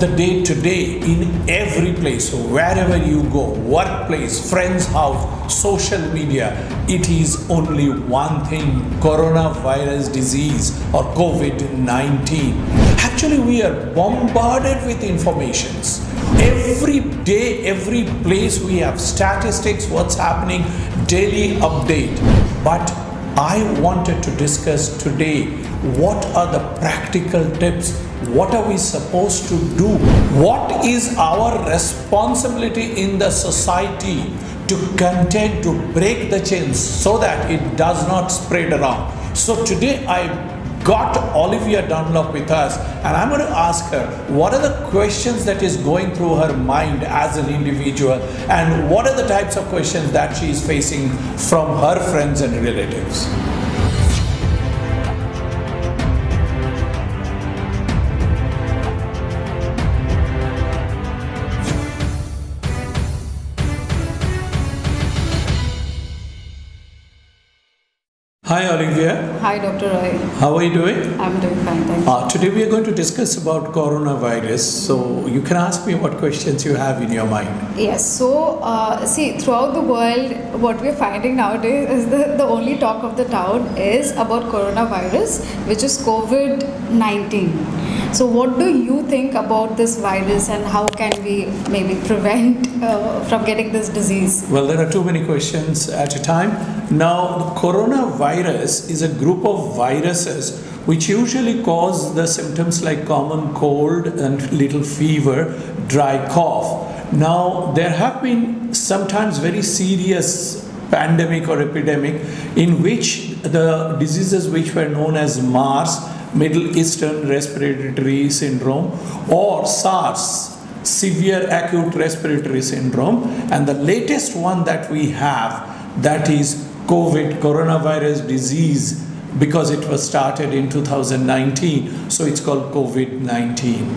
of the day today in every place, wherever you go, workplace, friend's house, social media, it is only one thing: coronavirus disease or COVID-19. Actually, we are bombarded with informations. Every day, every place we have statistics, what's happening, daily update. But I wanted to discuss today what are the practical tips, what are we supposed to do, what is our responsibility in the society to contain, to break the chains so that it does not spread around. So today I got Olivia Dunlop with us, and I'm going to ask her what are the questions that is going through her mind as an individual, and what are the types of questions that she is facing from her friends and relatives. Hi Olivia. Hi Dr. Roy. How are you doing? I'm doing fine, thank you. Today we are going to discuss about coronavirus. So you can ask me what questions you have in your mind. Yes, so see, throughout the world, what we're finding nowadays is the only talk of the town is about coronavirus, which is COVID-19. So what do you think about this virus, and how can we maybe prevent from getting this disease? Well, there are too many questions at a time. Now, the coronavirus is a group of viruses which usually cause the symptoms like common cold and little fever, dry cough. Now, there have been sometimes very serious pandemic or epidemic in which the diseases which were known as MARS, Middle Eastern Respiratory Syndrome, or SARS, Severe Acute Respiratory Syndrome, and the latest one that we have, that is COVID, coronavirus disease, because it was started in 2019, so it's called COVID-19.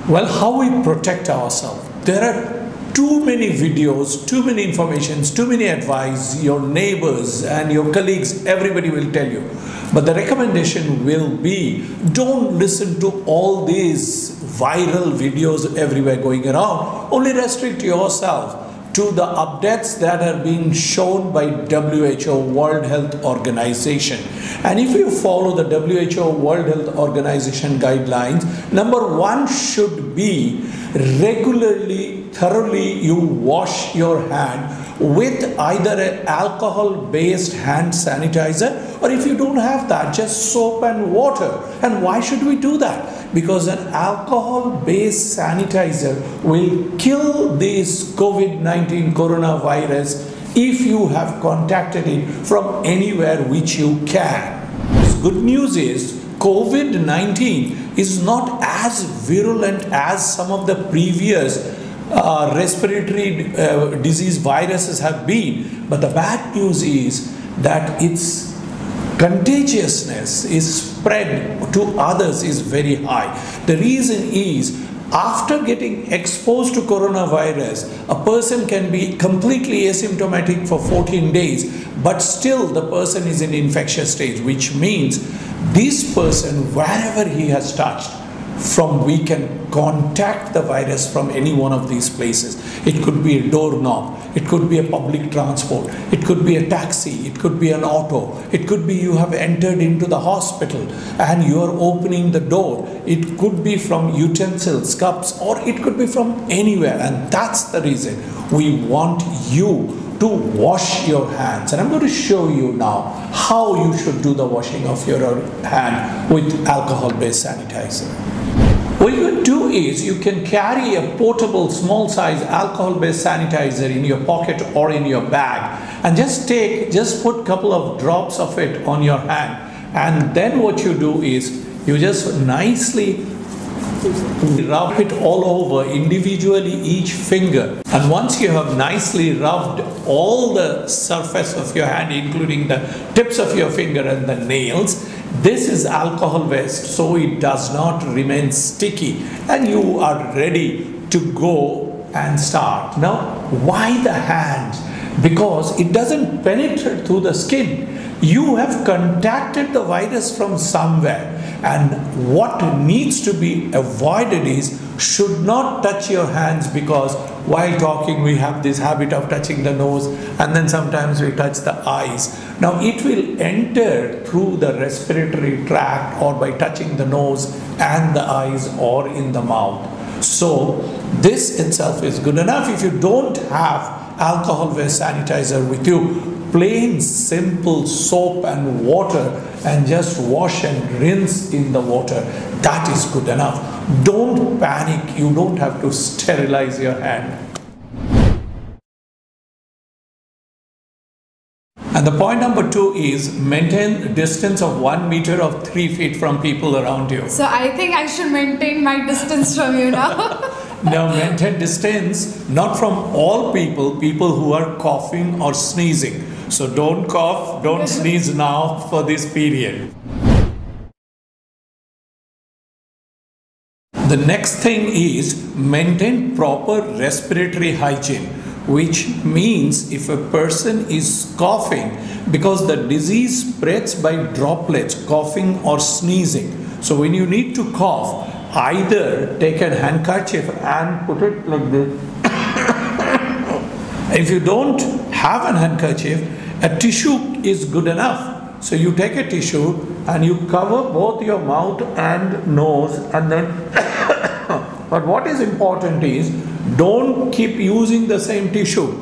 Well, how we protect ourselves? There are too many videos, too many informations, too many advice. Your neighbors and your colleagues, everybody will tell you. But the recommendation will be, don't listen to all these viral videos everywhere going around. Only restrict yourself to the updates that are being shown by WHO, World Health Organization. And if you follow the WHO, World Health Organization guidelines, number one should be regularly, thoroughly you wash your hand with either an alcohol-based hand sanitizer, or if you don't have that, just soap and water. And why should we do that? Because an alcohol-based sanitizer will kill this COVID-19 coronavirus if you have contacted it from anywhere which you can. The good news is COVID-19 is not as virulent as some of the previous respiratory disease viruses have been, but the bad news is that its contagiousness is spread to others is very high. The reason is, after getting exposed to coronavirus, a person can be completely asymptomatic for 14 days, but still the person is in infectious stage, which means this person, wherever he has touched, we can contact the virus from any one of these places. It could be a doorknob, it could be a public transport, it could be a taxi, it could be an auto, it could be you have entered into the hospital and you are opening the door, it could be from utensils, cups, or it could be from anywhere. And that's the reason we want you to wash your hands. And I'm going to show you now how you should do the washing of your hand with alcohol-based sanitizer. What you can do is you can carry a portable small size alcohol-based sanitizer in your pocket or in your bag, and just put a couple of drops of it on your hand, and then what you do is you just nicely rub it all over individually, each finger. And once you have nicely rubbed all the surface of your hand, including the tips of your finger and the nails, this is alcohol based, so it does not remain sticky, and you are ready to go and start. Now, why the hands? Because it doesn't penetrate through the skin. You have contacted the virus from somewhere, And what needs to be avoided is, should not touch your hands, because while talking we have this habit of touching the nose, and then sometimes we touch the eyes. Now it will enter through the respiratory tract, or by touching the nose and the eyes, or in the mouth. So this itself is good enough. If you don't have alcohol-based sanitizer with you, plain simple soap and water, and just wash and rinse in the water, that is good enough. Don't panic, you don't have to sterilize your hand. And the point number 2 is, maintain a distance of 1 meter or 3 feet from people around you. So I think I should maintain my distance from you now. Now maintain distance, not from all people who are coughing or sneezing. So don't cough, don't sneeze now for this period. The next thing is, maintain proper respiratory hygiene, which means if a person is coughing, because the disease spreads by droplets, coughing or sneezing. So when you need to cough, either take a handkerchief and put it like this. If you don't have an handkerchief, a tissue is good enough. So you take a tissue and you cover both your mouth and nose, and then but what is important is, don't keep using the same tissue.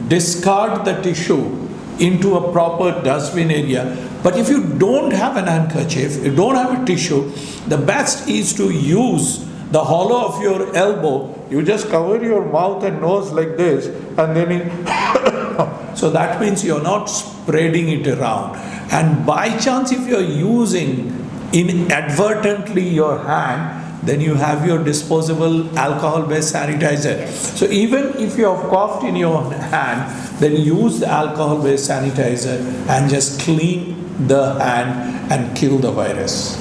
Discard the tissue into a proper dustbin area. But if you don't have an handkerchief, you don't have a tissue, the best is to use the hollow of your elbow. You just cover your mouth and nose like this, and then so that means you're not spreading it around. And by chance, if you're using inadvertently your hand, then you have your disposable alcohol-based sanitizer. So even if you have coughed in your hand, then use the alcohol-based sanitizer and just clean the hand and kill the virus.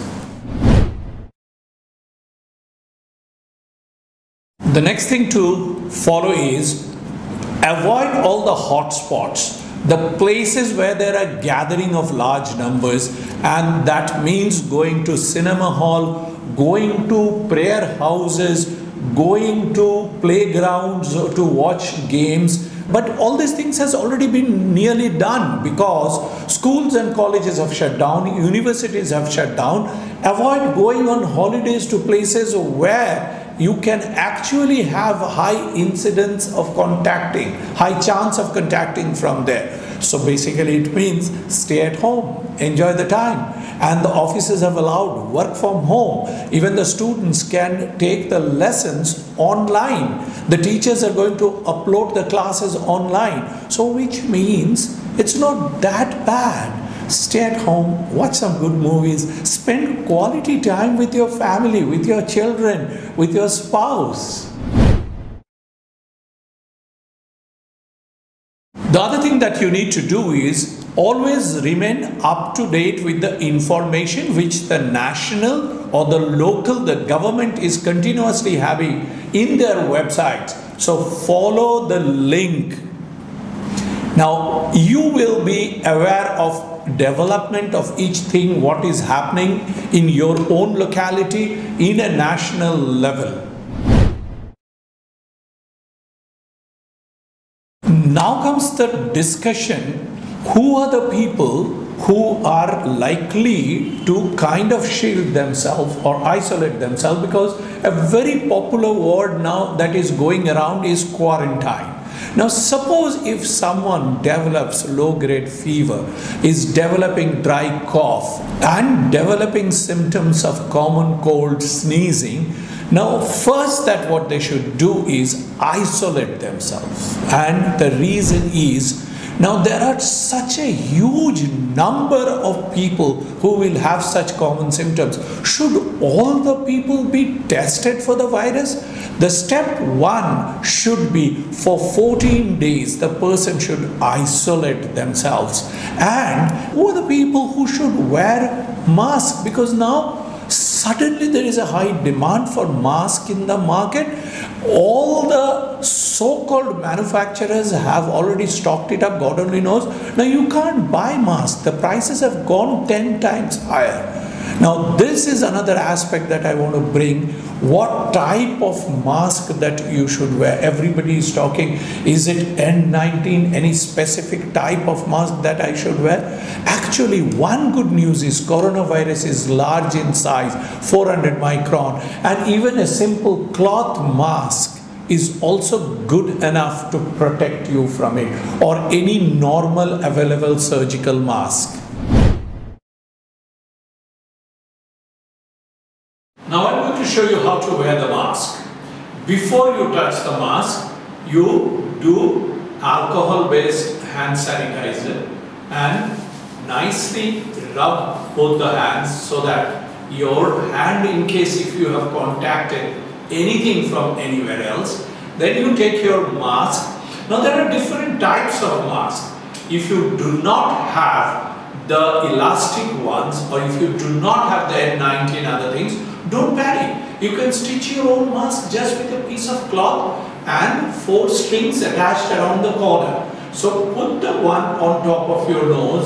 The next thing to follow is, avoid all the hot spots, the places where there are gathering of large numbers, and that means going to cinema hall, going to prayer houses, going to playgrounds to watch games. But all these things has already been nearly done, because schools and colleges have shut down, universities have shut down. Avoid going on holidays to places where you can actually have high incidence of contacting, high chance of contacting from there. So basically it means stay at home, enjoy the time. And the offices have allowed work from home. Even the students can take the lessons online. The teachers are going to upload the classes online. So which means it's not that bad. Stay at home, watch some good movies, spend quality time with your family, with your children, with your spouse. The other thing that you need to do is always remain up to date with the information which the national or the local, the government is continuously having in their websites. So follow the link. Now you will be aware of development of each thing, what is happening in your own locality in a national level. Now comes the discussion, who are the people who are likely to kind of shield themselves or isolate themselves, because a very popular word now that is going around is quarantine. Now suppose if someone develops low-grade fever, is developing dry cough and developing symptoms of common cold, sneezing, now first that what they should do is isolate themselves. And the reason is, now there are such a huge number of people who will have such common symptoms. Should all the people be tested for the virus? The step 1 should be, for 14 days the person should isolate themselves. And who are the people who should wear masks? Because now suddenly there is a high demand for masks in the market. All the so-called manufacturers have already stocked it up, God only knows. Now you can't buy masks. The prices have gone 10 times higher. Now, this is another aspect that I want to bring. What type of mask that you should wear? Everybody is talking, is it N19, any specific type of mask that I should wear? Actually, one good news is coronavirus is large in size, 400 micron, and even a simple cloth mask is also good enough to protect you from it, or any normal available surgical mask. Now I'm going to show you how to wear the mask. Before you touch the mask, you do alcohol-based hand sanitizer and nicely rub both the hands so that your hand, in case if you have contacted anything from anywhere else, then you take your mask. Now there are different types of masks. If you do not have the elastic ones, or if you do not have the N19 other things, don't panic. You can stitch your own mask just with a piece of cloth and 4 strings attached around the corner. So put the one on top of your nose,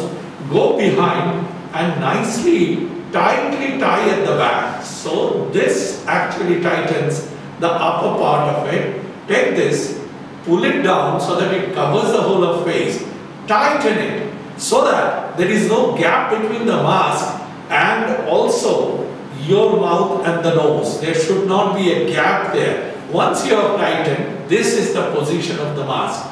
go behind and nicely tightly tie at the back. So this actually tightens the upper part of it. Take this, pull it down so that it covers the whole of face. Tighten it so that there is no gap between the mask and also your mouth and the nose. There should not be a gap there. Once you have tightened, this is the position of the mask.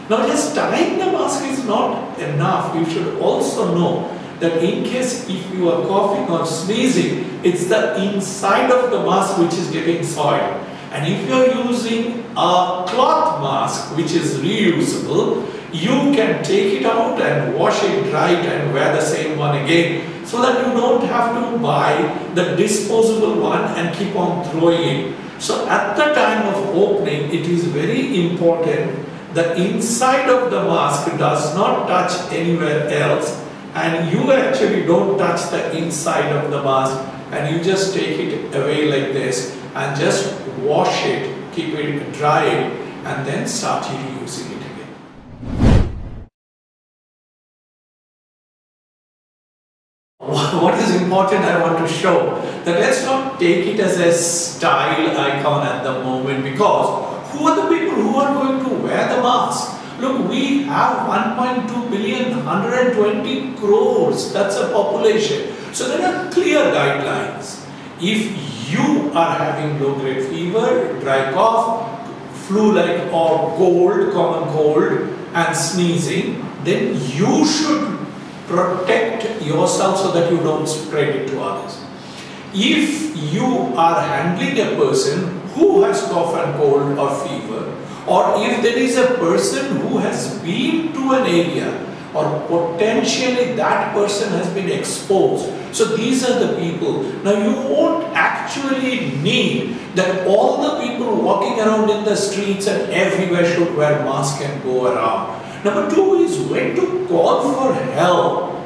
Now just tying the mask is not enough. You should also know that in case if you are coughing or sneezing, it's the inside of the mask which is getting soiled. And if you are using a cloth mask which is reusable, you can take it out and wash it right and wear the same one again, so that you don't have to buy the disposable one and keep on throwing it. So at the time of opening, it is very important the inside of the mask does not touch anywhere else, and you actually don't touch the inside of the mask, and you just take it away like this and just wash it, keep it dry, and then start using it again. What is important I want to show, that let's not take it as a style icon at the moment, because who are the people who are going to wear the mask? Look, we have 1.2 billion, 120 crores, that's a population. So there are clear guidelines. If you are having low-grade fever, dry cough, flu-like or cold, common cold, and sneezing, then you should protect yourself so that you don't spread it to others. If you are handling a person who has cough and cold or fever, or if there is a person who has been to an area, or potentially that person has been exposed, so these are the people. Now you won't actually need that all the people walking around in the streets and everywhere should wear masks and go around. Number 2 is when to call for help.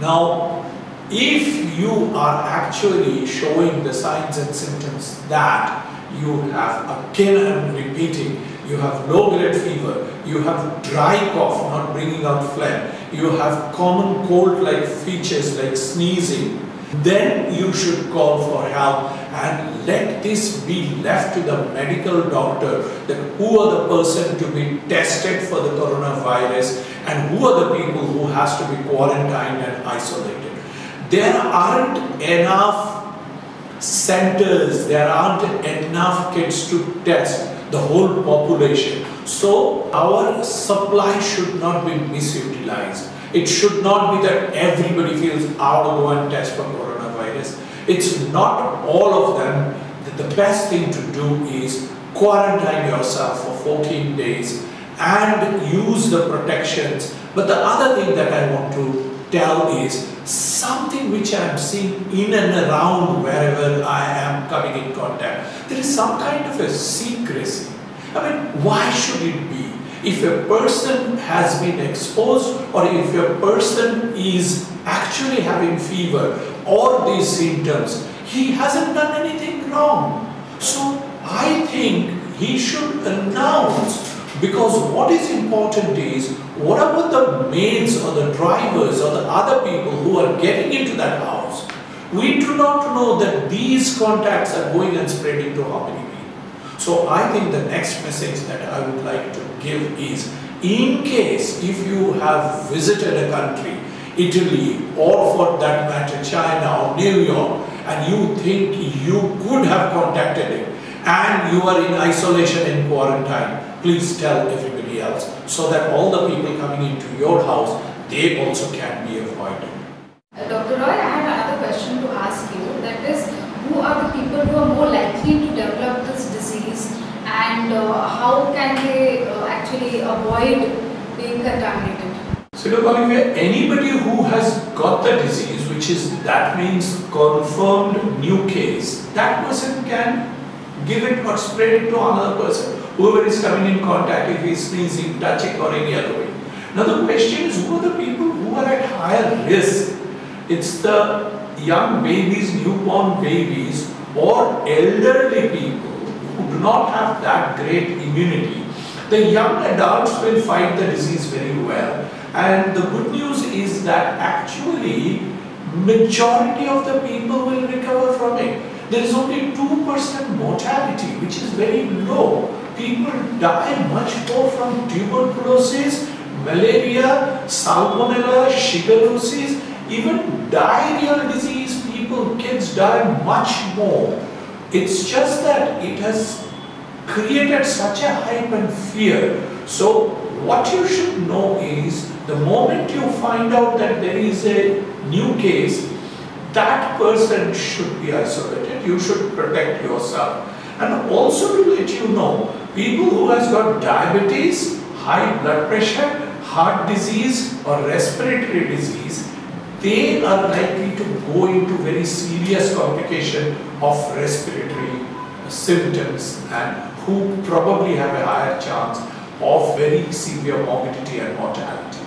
Now, if you are actually showing the signs and symptoms that you have, again I am repeating, you have low-grade fever, you have dry cough, not bringing out phlegm, you have common cold-like features like sneezing, then you should call for help and let this be left to the medical doctor, that who are the person to be tested for the coronavirus and who are the people who has to be quarantined and isolated. There aren't enough centers, there aren't enough kids to test the whole population. So our supply should not be misutilized. It should not be that everybody feels out to go and test for coronavirus. It's not all of them. The best thing to do is quarantine yourself for 14 days and use the protections. But the other thing that I want to tell is something which I am seeing in and around wherever I am coming in contact. There is some kind of a secrecy. I mean, why should it be? If a person has been exposed, or if a person is actually having fever or these symptoms, he hasn't done anything wrong. So I think he should announce, because what is important is, what about the maids or the drivers or the other people who are getting into that house? We do not know that these contacts are going and spreading to how many people. So I think the next message that I would like to give is, in case if you have visited a country, Italy, or for that matter China or New York, and you think you could have contacted it, and you are in isolation and quarantine, please tell everybody else, so that all the people coming into your house, they also can be avoided. Dr. Roy, I had another question to ask you, that is, who are the people who are more likely to develop this disease, and how can they actually avoid being contaminated? So anybody who has got the disease, that means confirmed new case, that person can give it or spread it to another person, whoever is coming in contact, if he is sneezing, touching or any other way. Now the question is, who are the people who are at higher risk? It's the young babies, newborn babies, or elderly people who do not have that great immunity. The young adults will fight the disease very well. And the good news is that actually majority of the people will recover from it. There is only 2% mortality, which is very low. People die much more from tuberculosis, malaria, salmonella, shigellosis, even diarrheal disease. Kids die much more. It's just that it has created such a hype and fear. So what you should know is, the moment you find out that there is a new case, that person should be isolated. You should protect yourself. And also to let you know, people who has got diabetes, high blood pressure, heart disease or respiratory disease, they are likely to go into very serious complication of respiratory symptoms, and who probably have a higher chance of very severe morbidity and mortality.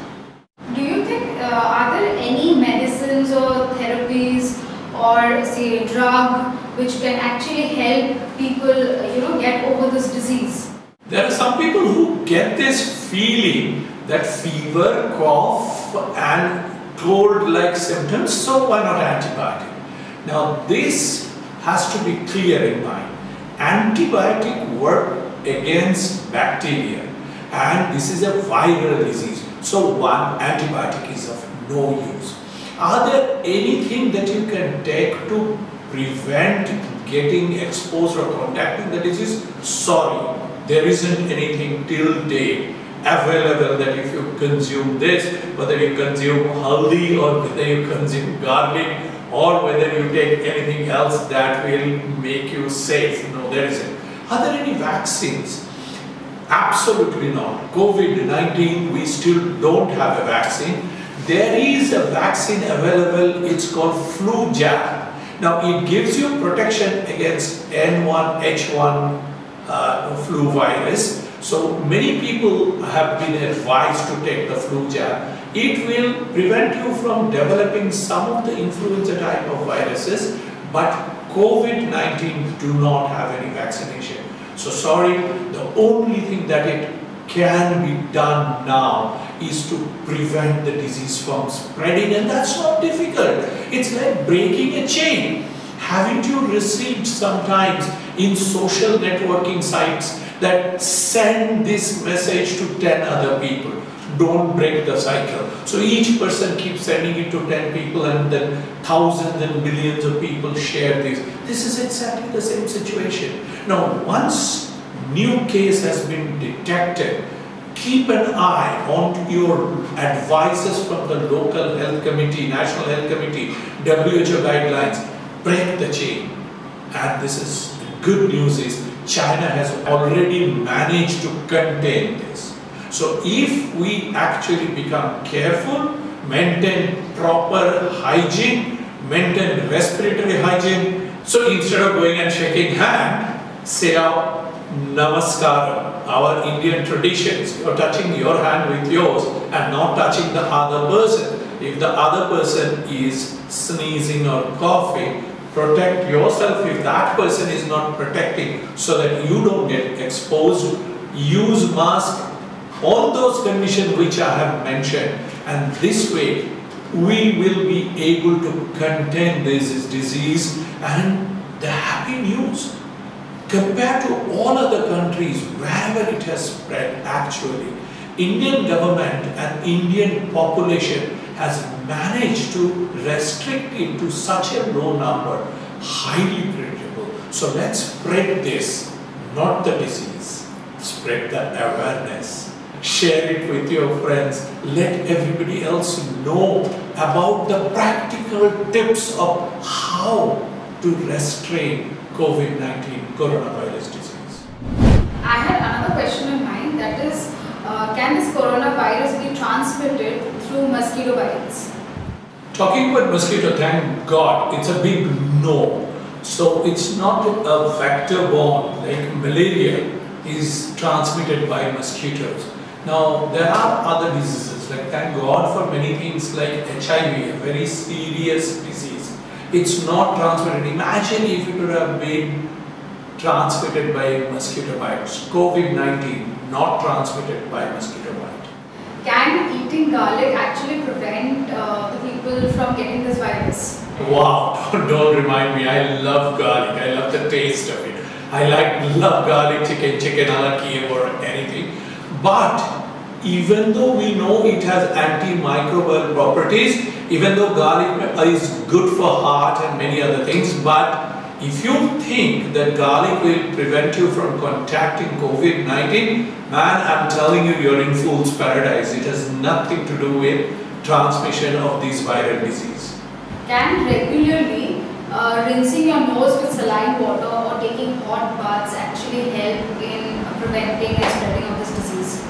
Do you think, are there any medicines or therapies or say drug which can actually help people, get over this disease? There are some people who get this feeling that fever, cough and cold-like symptoms, so why not antibiotic? Now this has to be clear in mind. Antibiotic work against bacteria, and this is a viral disease. So one antibiotic is of no use. Are there anything that you can take to prevent getting exposed or contacting the disease? Sorry, there isn't anything till date available that if you consume this, whether you consume haldi or whether you consume garlic or whether you take anything else, that will make you safe. No, there isn't. Are there any vaccines? Absolutely not. COVID-19, we still don't have a vaccine. There is a vaccine available, it's called flu jab. Now it gives you protection against N1H1 flu virus. So many people have been advised to take the flu jab. It will prevent you from developing some of the influenza type of viruses, but COVID-19 do not have any vaccination. So sorry, the only thing that it can be done now is to prevent the disease from spreading, and that's not difficult. It's like breaking a chain. Haven't you received sometimes in social networking sites that send this message to 10 other people? Don't break the cycle. So each person keeps sending it to 10 people, and then thousands and millions of people share this. This is exactly the same situation. Now, once new case has been detected, keep an eye on your advices from the local health committee, national health committee, WHO guidelines. Break the chain. And this is good news is China has already managed to contain this. So if we actually become careful, maintain proper hygiene, maintain respiratory hygiene. So instead of going and shaking hand, say out namaskaram, our Indian traditions. You're touching your hand with yours and not touching the other person. If the other person is sneezing or coughing, protect yourself if that person is not protecting, so that you don't get exposed. Use mask on those conditions which I have mentioned, and this way we will be able to contain this disease. And the happy news, compared to all other countries, wherever it has spread, actually, Indian government and Indian population has managed to restrict it to such a low number, highly predictable. So let's spread this, not the disease, spread the awareness. Share it with your friends. Let everybody else know about the practical tips of how to restrain COVID-19, coronavirus disease. I had another question in mind, that is, can this coronavirus be transmitted through mosquito bites? Talking about mosquito, thank God, it's a big no. So it's not a vector-borne like malaria is transmitted by mosquitoes. Now there are other diseases, like thank God for many things like HIV, a very serious disease. It's not transmitted. Imagine if it would have been transmitted by mosquito bites. COVID-19 not transmitted by mosquito bite. Can eating garlic actually prevent the people from getting this virus? Wow, don't remind me. I love garlic. I love the taste of it. I love garlic chicken a la Kiev or anything. But even though we know it has antimicrobial properties, even though garlic is good for heart and many other things, but if you think that garlic will prevent you from contacting COVID-19, man, I'm telling you, you're in fool's paradise. It has nothing to do with transmission of this viral disease. Can regularly rinsing your nose with saline water or taking hot baths actually help in preventing and spreading of this disease?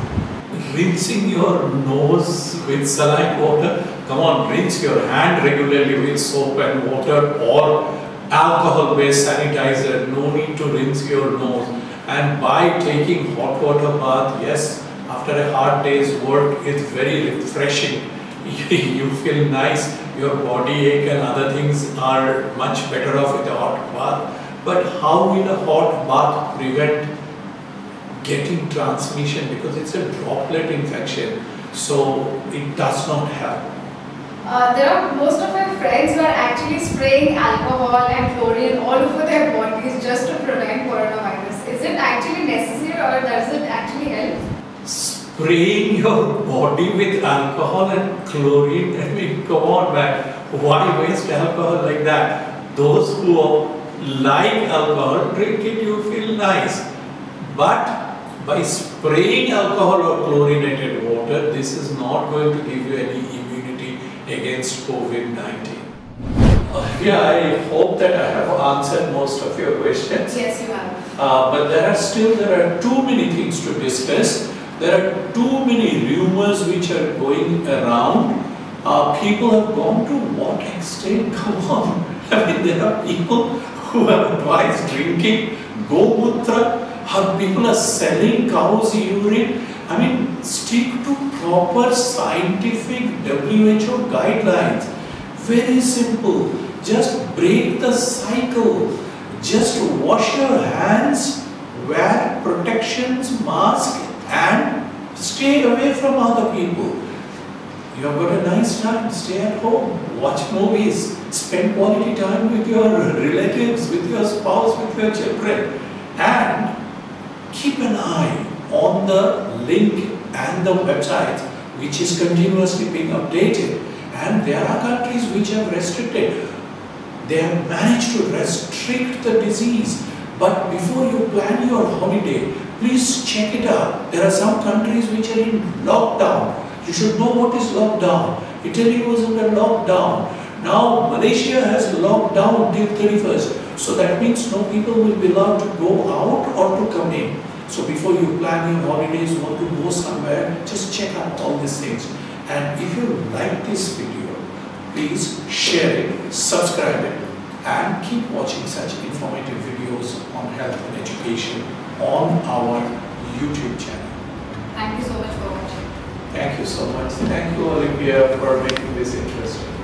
Rinsing your nose with saline water? Come on, rinse your hand regularly with soap and water or alcohol-based sanitizer. No need to rinse your nose. And by taking hot water bath, yes, after a hard day's work, it's very refreshing. You feel nice. Your body ache and other things are much better off with a hot bath. But how will a hot bath prevent getting transmission? Because it's a droplet infection, so it does not help. Most of my friends were actually spraying alcohol and chlorine all over their bodies just to prevent coronavirus. Is it actually necessary or does it actually help? Spraying your body with alcohol and chlorine? I mean, come on, man. Why waste alcohol like that? Those who like alcohol, drink it, you feel nice. But by spraying alcohol or chlorinated water, this is not going to give you any immunity against COVID-19. Yeah, I hope that I have answered most of your questions. Yes, you have. But there are too many things to discuss. There are too many rumors which are going around. People have gone to what extent? Come on. I mean, there are people who have advised drinking gomutra. People are selling cow's urine. I mean, stick to proper scientific WHO guidelines. Very simple. Just break the cycle. Just wash your hands, wear protections, mask, and stay away from other people. You have got a nice time, stay at home, watch movies, spend quality time with your relatives, with your spouse, with your children, and keep an eye on the link and the website which is continuously being updated. And there are countries which have restricted. They have managed to restrict the disease. But before you plan your holiday, please check it out. There are some countries which are in lockdown. You should know what is lockdown. Italy was under lockdown. Now Malaysia has locked down till 31st. So that means no people will be allowed to go out or to come in. So before you plan your holidays, want to go somewhere, just check out all these things. And if you like this video, please share it, subscribe it, and keep watching such informative videos on health and education on our YouTube channel. Thank you so much for watching. Thank you so much. Thank you, Olivia, for making this interesting.